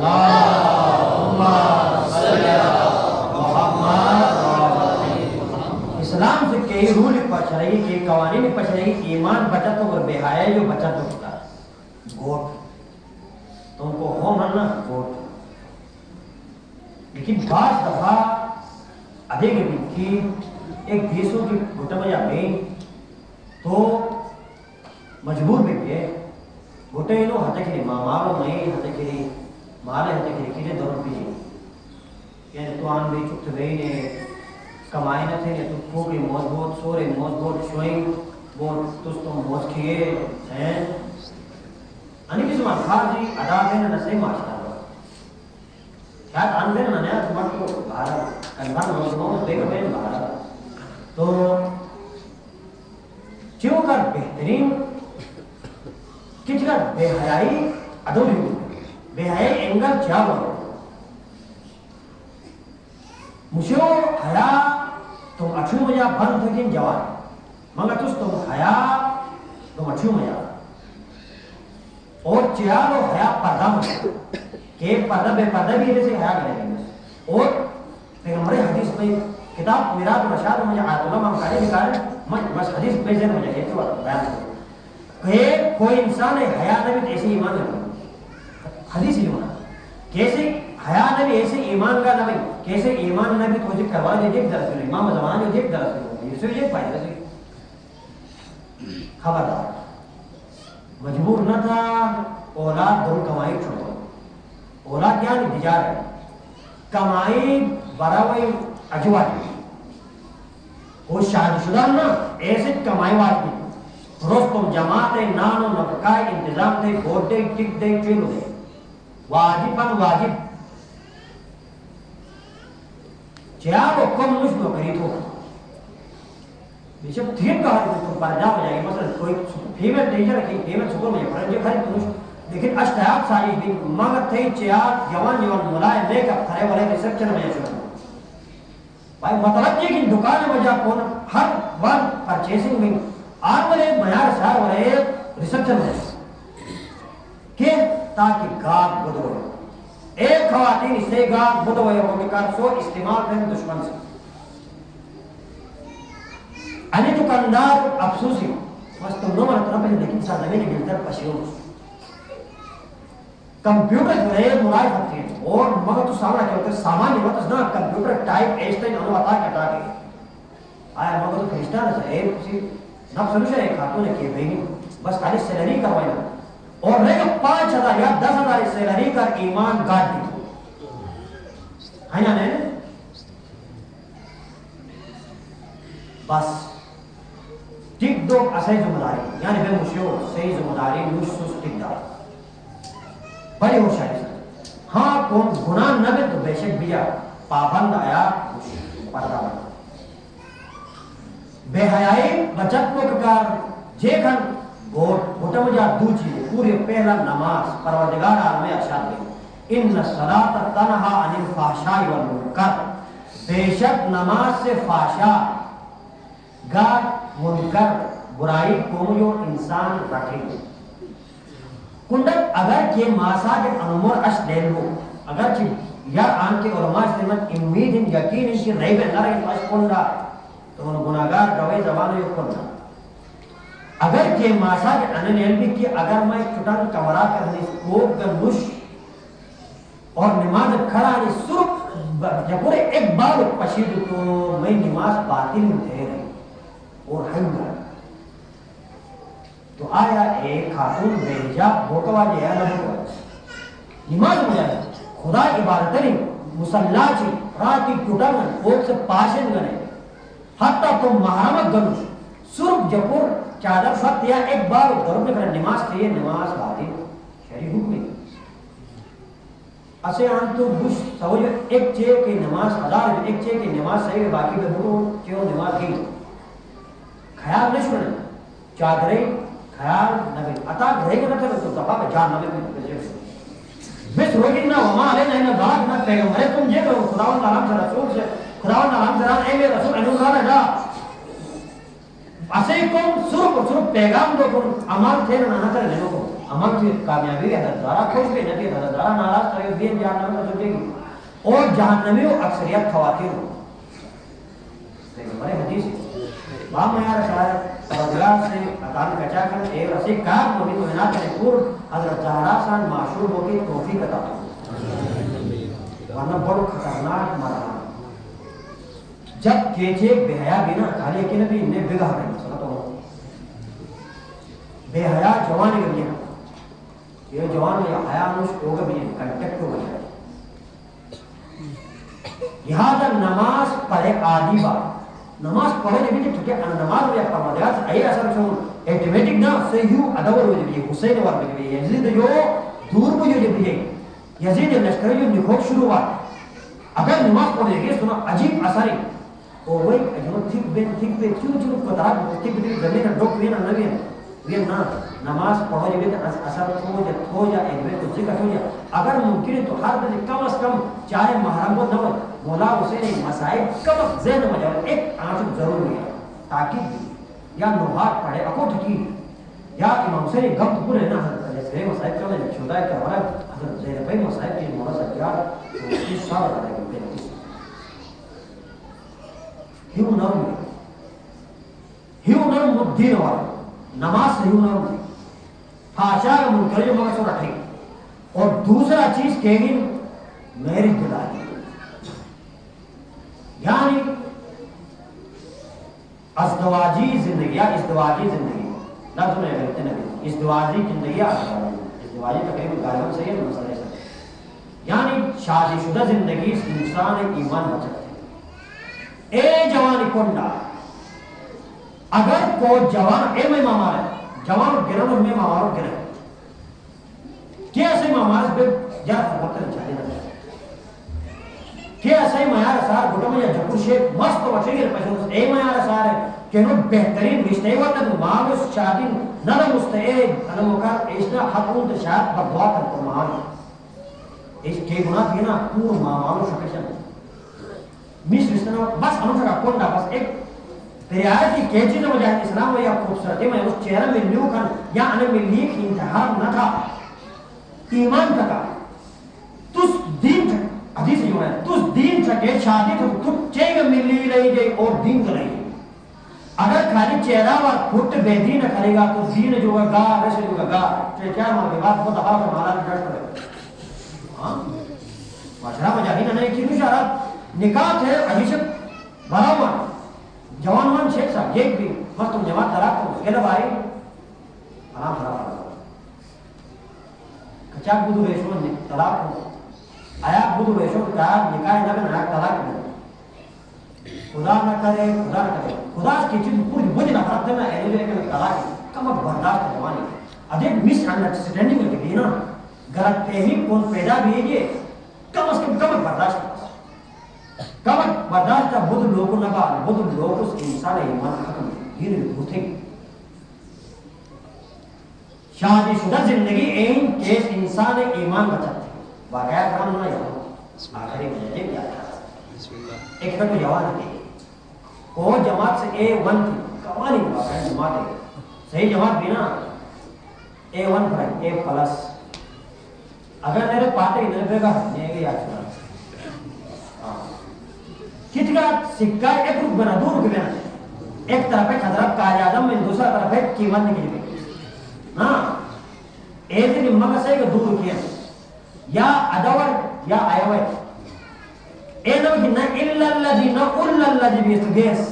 اسلام سے کئی رول پچ رہی کئی قوانین پچ رہی ایمان بچت اور بے حیائی جو بچت ہوتا ہے گوٹ تم کو ہو مرنا گوٹ لیکن بعض دفعہ ادھے کے کی ایک دیسوں کی گھٹا میں جا گئی تو مجبور بھی گئے گھٹے انہوں ہتے کے لیے مامارو نہیں ہتے کے لیے مارے ہتے کے لیے کیلے دور بھی یعنی تو آن بھی چکت گئی نے کمائی نہ تھے تو کوکڑی موز بہت سورے موز بہت شوئیں بہت تس تو موز کیے ہیں انہی کسی ماں خار جی ادا دینا نہ صحیح معاشرہ ہوا کیا آن دینا نہ تمہار کو بھارا کنبھار موز موز بے کبین بھارا تو چیو کر بہترین کچھ کر بے حیائی ادولی ہوئی بے حیائی انگل چاہ ہوا مجھو حیا تم اچھو مجھا بند تھکین جوان مگر تم حیا تم اچھو مجھا اور چیار و حیا پردہ مجھا کہ پردہ بے پردہ بھی ایسے حیا کرے گا اور پیغمبر حدیث میں کتاب میرات رشاد مجھے آیت اللہ ممکانی نکارے بس حدیث بیجن مجھے یہ تو بیان کرے کہ کوئی انسان حیا نبی ایسے ایمان نبی حدیث ایمان کیسے حیا نبی ایسے ایمان کا نبی کیسے ایمان نبی تو مجھے کروا دے دیکھ درس میں امام زمان جو دیکھ درس میں یہ سے یہ فائدہ سے خبردار مجبور نہ تھا اولاد دور کمائی چھوڑو اولاد کیا نہیں تجار ہے کمائی براوئی اجواتی وہ شادی شدہ نا ایسے کمائی واتی روز تم جماعت نان و نفقائی انتظام دے گوٹے ٹک دے چلو دے واجب بن واجب چیار و کم مشکل کرید ہو بیشک تھیم کا حد تم پرجا ہو جائے گی مثلا کوئی فیمل ٹیچر رکھی فیمل سکول میں پڑھنے خرید مشکل لیکن اشتیاب ساری بھی مگر تھی چیار جوان ملائے میک اپ کھرے والے ریسپچر میں شروع بھائی مطلب یہ کہ دکان میں جا کون ہر وقت پرچیسنگ میں آر والے معیار شہر والے ریسپچر میں کہ تاکہ گاہ بدو ایک خواتین اس سے گاہ بدو ہے وہ کار سو استعمال کریں دشمن سے انی دکاندار افسوسی بس تم نو مرتبہ پہلے لیکن ساتھ زمین کے بلتر پشیوں کمپیوٹر جو ہے مرائب ہوتی ہے اور مگر تو سامنا کیا ہوتا ہے سامان نہیں ہوتا ہے کمپیوٹر ٹائپ ایسٹین انو عطا کٹا کے آیا مگر تو فرشتہ رہا ہے کسی نب سلوشن ہے خاتون ہے کہ بھئی بس خالی سیلری کروائی نا اور رہے گا 5,000 یا 10,000 سیلری کا ایمان گاٹ دی ہے نا نہیں بس ٹک دو اسے ذمہ داری یعنی بے مشیو صحیح ذمہ داری مشسوس ٹک دار بڑی ہو شاید ہاں کون گناہ نہ بھی تو بے شک بیا پابند آیا پردہ بنا بے حیائی بچت کو کار جے کھن گھوٹا مجھا دو چیز پورے پہلا نماز پروردگار عالم ارشاد دے ان الصلاۃ تنہا عن الفحشاء والمنکر بے شک نماز سے فحشاء گار منکر برائی کو جو انسان رکھے کنڈت اگر کہ ماسا کے انمور اش دین ہو اگر کہ یا آن کے علماء سلمت امید ان یقین ان کی ریب نہ رہی اش کنڈا تو ان گناہگار گوے زبان یو کنڈا اگر کہ ماسا کے انن علمی کی اگر میں چٹن کمرہ کرنے کوک گنوش اور نماز کھڑا ہے سرک جب پورے ایک بار پشید تو میں نماز باطل دے رہی اور ہنگا تو آیا ایک خاتون بے حجاب بھوکوا جی ہے نہ نماز میں جائے خدا عبادت نہیں مسلح چی راتی ٹوٹن کوک سے پاشن گنے حتی تو محرمت گنوش سرک جپور چادر سخت یا ایک بار ضرور میں نماز تھی نماز واجب شرعی حکم ہے اسے ہم تو بش سمجھ ایک چے کی نماز ہزار ایک چے کی نماز صحیح ہے باقی میں ہو کیوں نماز کی خیال نہیں چھوڑنا چادریں خیال نہ عطا رہے گا نہ تو دفعہ پہ جان نہ بس روگی نہ وما علینا نہ دعا نہ پیغمبر تم یہ کرو خداوند عالم سے رسول سے خداوند عالم سے اے میرے رسول انو نہ جا اسے کون صرف پیغام دو کون عمل تھے نہ نہ کرنے کو عمل کی کامیابی ہے ہزارہ خوش بھی نہ ہزارہ ناراض کرے دین جہنم میں سمجھے گی اور جہنمی اکثریت خواتین ہو پیغمبر حدیث وہاں میں یار شاید رضوان سے اذان کچا کر ایک رسی کار نبی مہینات کے پور حضرت زہرا سان معشور ہو کے توفیق عطا ورنہ بڑو خطرناک مرا جب کیچے بے حیا بنا کھالی کہ نبی نے بگا ہے صلی اللہ بے حیا جوانی کے لیے یہ جوان یا حیا نوش ہوگا بھی کنٹیکٹ ہو گیا لہذا نماز پڑھے آدھی بار نماز پڑھے بھی ٹھیک ہے نماز یا پرمادیات سے اے اثر چھو ایٹومیٹک نہ صحیح ادور ہو جائے حسین وار میں بھی یزید جو دور کو جو بھی ہے یزید لشکر جو نکھوک شروع ہوا اگر نماز پڑھے گے سنا عجیب اثر ہے اور وہی جو ٹھیک بے کیوں جو قطرہ ٹھیک بے زمین ڈوک وین نبی یہ نہ نماز پڑھو جب اثر ہو جا ایک تو ذکر ہو جا اگر ممکن ہے تو ہر دن کم از کم چاہے محرم کو نہ مولا حسین مسائل کم ذہن میں جاؤ ایک آنسو ضرور ہے تاکہ یا نوحات پڑھے اکوٹ کی یا امام حسین گم پورے نا حضرت مسائل چلے چھوٹا ہے کہ ہمارا حضرت زینب بھائی مسائل کی مولا سجاد اس سال رہا ہے ہیو نرم دین والا نماز سے ہیو نرم فاشا کا منکر جو مگر سو رکھے اور دوسرا چیز کہیں گی میری دلائی یعنی ازدواجی زندگی یا ازدواجی زندگی لفظ میں کہتے ہیں ازدواجی زندگی ازدواجی تقریباً غالباً صحیح ہے مسئلے سے یعنی شادی شدہ زندگی انسان ایمان بچت ہے اے جوانی کنڈا اگر کو جوان اے میں مامار ہے جوان گرن اور میں ماماروں گرن کیسے مامار بے جا وقت چاہیے نہ کیسے میار سار گھٹوں میں جھپو شیخ مست وچے گے پیسے اے میار سار ہے کہ نو بہترین رشتے وقت ماں اس شادی نہ مستعد انا مکار ایسنا حقون تو شاید بردعا کر فرمان اس کے گناہ تھی نا پور ماماروں شکشن میس رشتنا بس انو کا کونڈا بس ایک ریاضی کی چیز مجاہد اسلام و یا خوبصورتی میں اس چہرہ میں لیو کن یا انہیں میں لیک انتحاب نہ تھا ایمان تکا تس دین تک حدیث جو ہے تس دین تکے شادی تو تک چیگ ملی رہی گئی اور دین کر رہی اگر خالی چہرہ و خود بے دین کرے گا تو دین جو ہے گا ویسے جو ہے گا کیا ماں کے بعد بہت دفعہ سے مالا ڈر کرے معاشرہ مجاہد نے ایک چیز اشارت نکاح ہے حدیث برابر جوان مان شیخ صاحب ایک بھی بس تم جماعت طلاق کو یہ دبائی آرام خراب کچاک بدو ریشون طلاق کو آیا بدو ریشون کہا نکاح نہ بنا طلاق کو خدا نہ کرے خدا کی چیز پوری بجھ نہ فرق دینا ہے جو ایک طلاق کم برداشت جوانی ادھر مس انڈرسٹینڈنگ ہوئی کہ نا غلط فہمی کون پیدا بھی ہے یہ کم از کم برداشت کمر برداشت کا بدھ لوگوں نہ با بدھ لوگ اس انسان ایمان ختم دین بھوتے شادی شدہ زندگی این کیس انسان ایمان بچاتے واقعات کام نہ یاد آخری مجھے کیا تھا ایک تو جوان تھی وہ جماعت سے A1 تھی کمالی واقعہ جماعت ہے صحیح جماعت بھی نا A1 پر A پلس اگر میرے پاتے ہی نہیں گا یہ یاد چھوڑا کتنا سکہ ایک رک بنا دو رک بنا ایک طرف ہے حضرت قائد اعظم میں دوسرا طرف ہے قیمت نکل گئی ہاں ایک دن امہ سے کہ دو رکیے یا ادور یا آیوے اے نو کہ نہ الا الذی نہ الا الذی بیس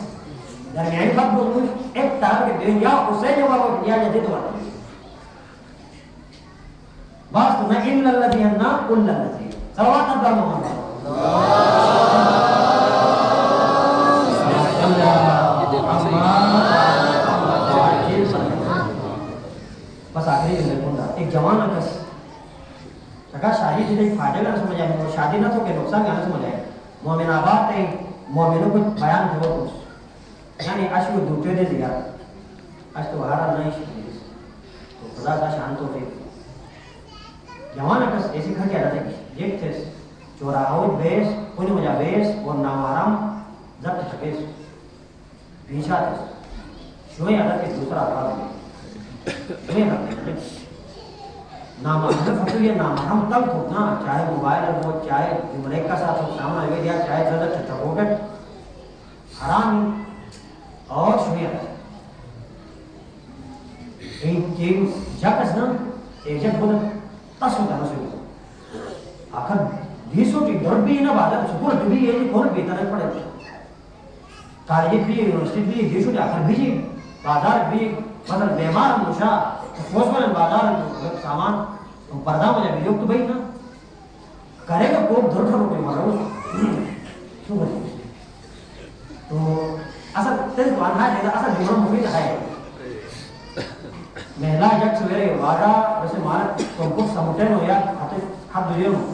درمیانی فرق بولوں ایک طرف کے دین یا حسین والا یا جدید والا بس نہ الا الذی نہ الا الذی صلوات اللہ محمد شادی سے فائدہ کا سمجھ آئے اور شادی نہ تو کہ نقصان کا نہ سمجھ آئے مومن آباد ہے مومنوں کو بیان ہو یعنی اشو دوٹے دے دیا اش تو ہارا نہیں شدید تو خدا کا شان تو پھر جوان اکس ایسی کھا کیا رہتا ہے یہ تھے چوراہوئی بیس کنی مجا بیس اور نامارم ضبط حقیس پیچھا تھے شوئی عدد کے دوسرا افراد ہے شوئی عدد ہے نامحرم فتو یہ نامحرم تب ہونا چاہے موبائل ہو چاہے جملے کا ساتھ ہو سامنا ہوئے دیا چاہے زیادہ چٹھوکٹ حرام اور شوئی عدد این جاکس نا ایجت بودا تاسو تا نسو آخر دیسو ٹی در بھی نا بادر سکور بھی یہ کون بیتا نہیں پڑے کالجت بھی یونیورسٹی بھی دیسو ٹی آخر بھی بازار بھی مثلا بیمار مشا خوشمن بازار سامان پردہ مجھے بھی تو بھئی نا کرے گا کوک در ٹھرو کوئی مرہو کیوں بھئی تو اصل تیز تو آنہا ہے اصل جمعہ مفید ہے محلا یک سویرے وارا ویسے مارا تم کو سمٹین ہو یا حد دوئے ہو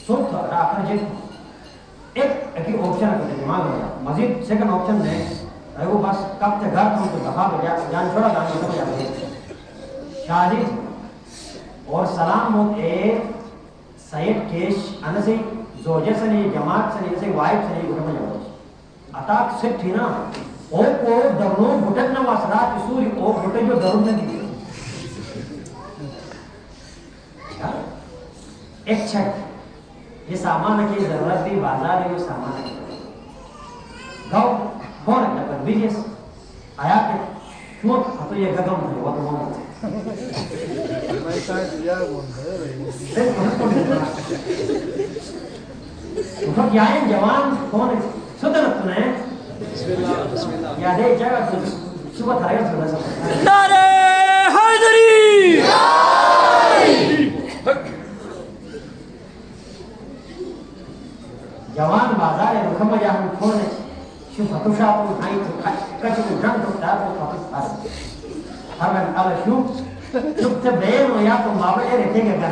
سوک تھا آخر جیت ایک آپشن کرتے دماغ میں مزید سیکنڈ آپشن دیں وہ بس کب تے گھر تھا تو دفعہ بجا جان چھوڑا گانے کو جاتے شادی اور سلام ہوت ایک سید کیش انسی زوجہ سنی جماعت سنی اسے وائب سنی گھر میں جاؤ اتاک سکھ تھی نا او کو درنوں بھٹک نہ واسرات سوری او بھٹک جو درن نہ دی ایک چھک یہ سامان کی ضرورت بھی بازار ہے وہ سامان ہے گاؤ کون ہے پر بیجس آیا کہ شوت تو یہ گگم ہے وہ تو مون میں شاید یار تو کیا ہے جوان کون ہے صدرت نے بسم اللہ یا دے جگہ تو صبح تھا گا سب نعرہ حیدری جوان بازار ہے رکھم جا ہم کھونے شو فتو شاہ کو ہائی تو کچھ کو جنگ تو دار کو فتو پاس ہر میں اب شو چپ سے بین ہو یا تو مابے رہتے گے گھر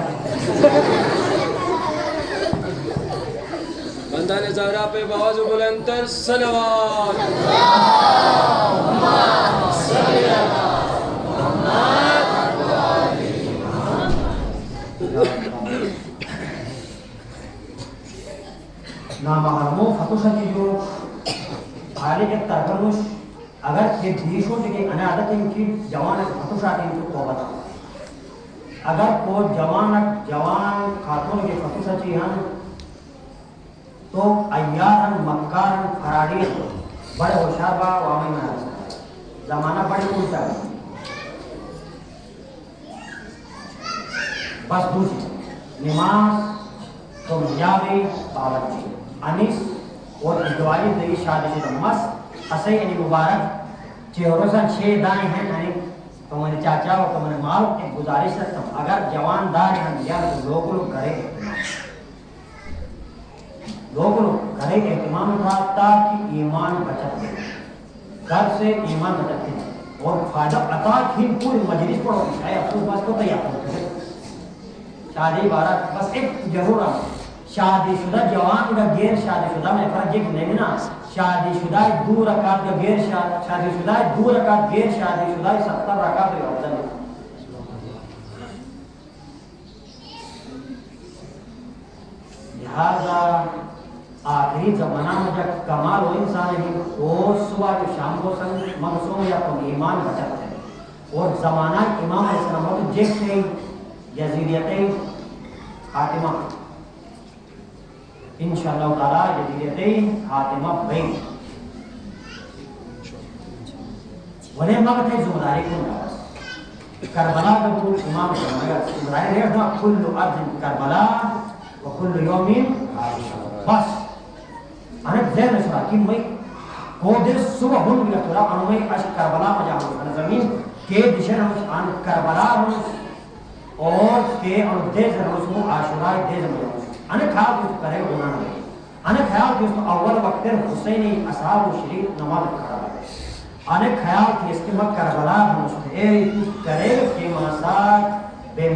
بندان زہرا پہ باوز بلند تر صلوات نامحرموں فتو شاہ جو حالی کے ترکنوش اگر یہ دیشوں کے انہیں عادت ہے کہ جوان فتو شاہ کی توبہ اگر کو جوان خاتون کے فتو شاہ چی ہم تو ایارن مکارن فراڈی بڑے ہوشیار با وامی میں زمانہ بڑے الٹا ہے بس دوسری نماز تو مجاوی باورچی انیس اور ادوائی دئی شادی سے مس اسے یعنی مبارک چہروں چھ دائیں ہیں یعنی تمہارے چاچا اور تمہارے مال ایک گزارش رکھتا ہوں اگر جوان دار ہیں یا لوگ کرے گھر اہتمام تھا تاکہ ایمان بچت دے گھر سے ایمان بچت دے اور فائدہ عطا کی پوری مجلس پڑھو چاہے افسوس بس کو تیار ہو شادی بارات بس ایک ضرور شادی شدہ جوان کا غیر شادی شدہ میں فرق یہ نہیں نا شادی شدہ دو رکعت کا غیر شادی شدہ دو رکعت غیر شادی شدہ 70 رکعت ہے افضل ہے لہذا آخری زمانہ میں جب کمال و انسان ہے وہ صبح جو شام کو سنگ مقصوم یا تو ایمان بچت ہے اور زمانہ امام علیہ السلام کو دیکھتے یزیدیت خاتمہ انشاءاللہ تعالی یزیدیت خاتمہ بین ولی مقت ہے زمداری کو نواز کربلا کا بلو امام فرمایا زمداری رہتا کل ارض کربلا و کل یومین بس انا ذہن نشرا کہ میں کو دل صبح ہون بھی تھوڑا ان میں اش کربلا میں جاؤں زمین کے دشن ہم ان کربلا ہوں اور کے اور دے زرس کو عاشورا دے زمین انا خیال کو کرے گناہ نہیں انا خیال کہ اول وقت حسینی اصحاب شریف نماز کھڑا ہے انا خیال کہ اس کے مت کربلا ہم اس کرے کہ ماسا بے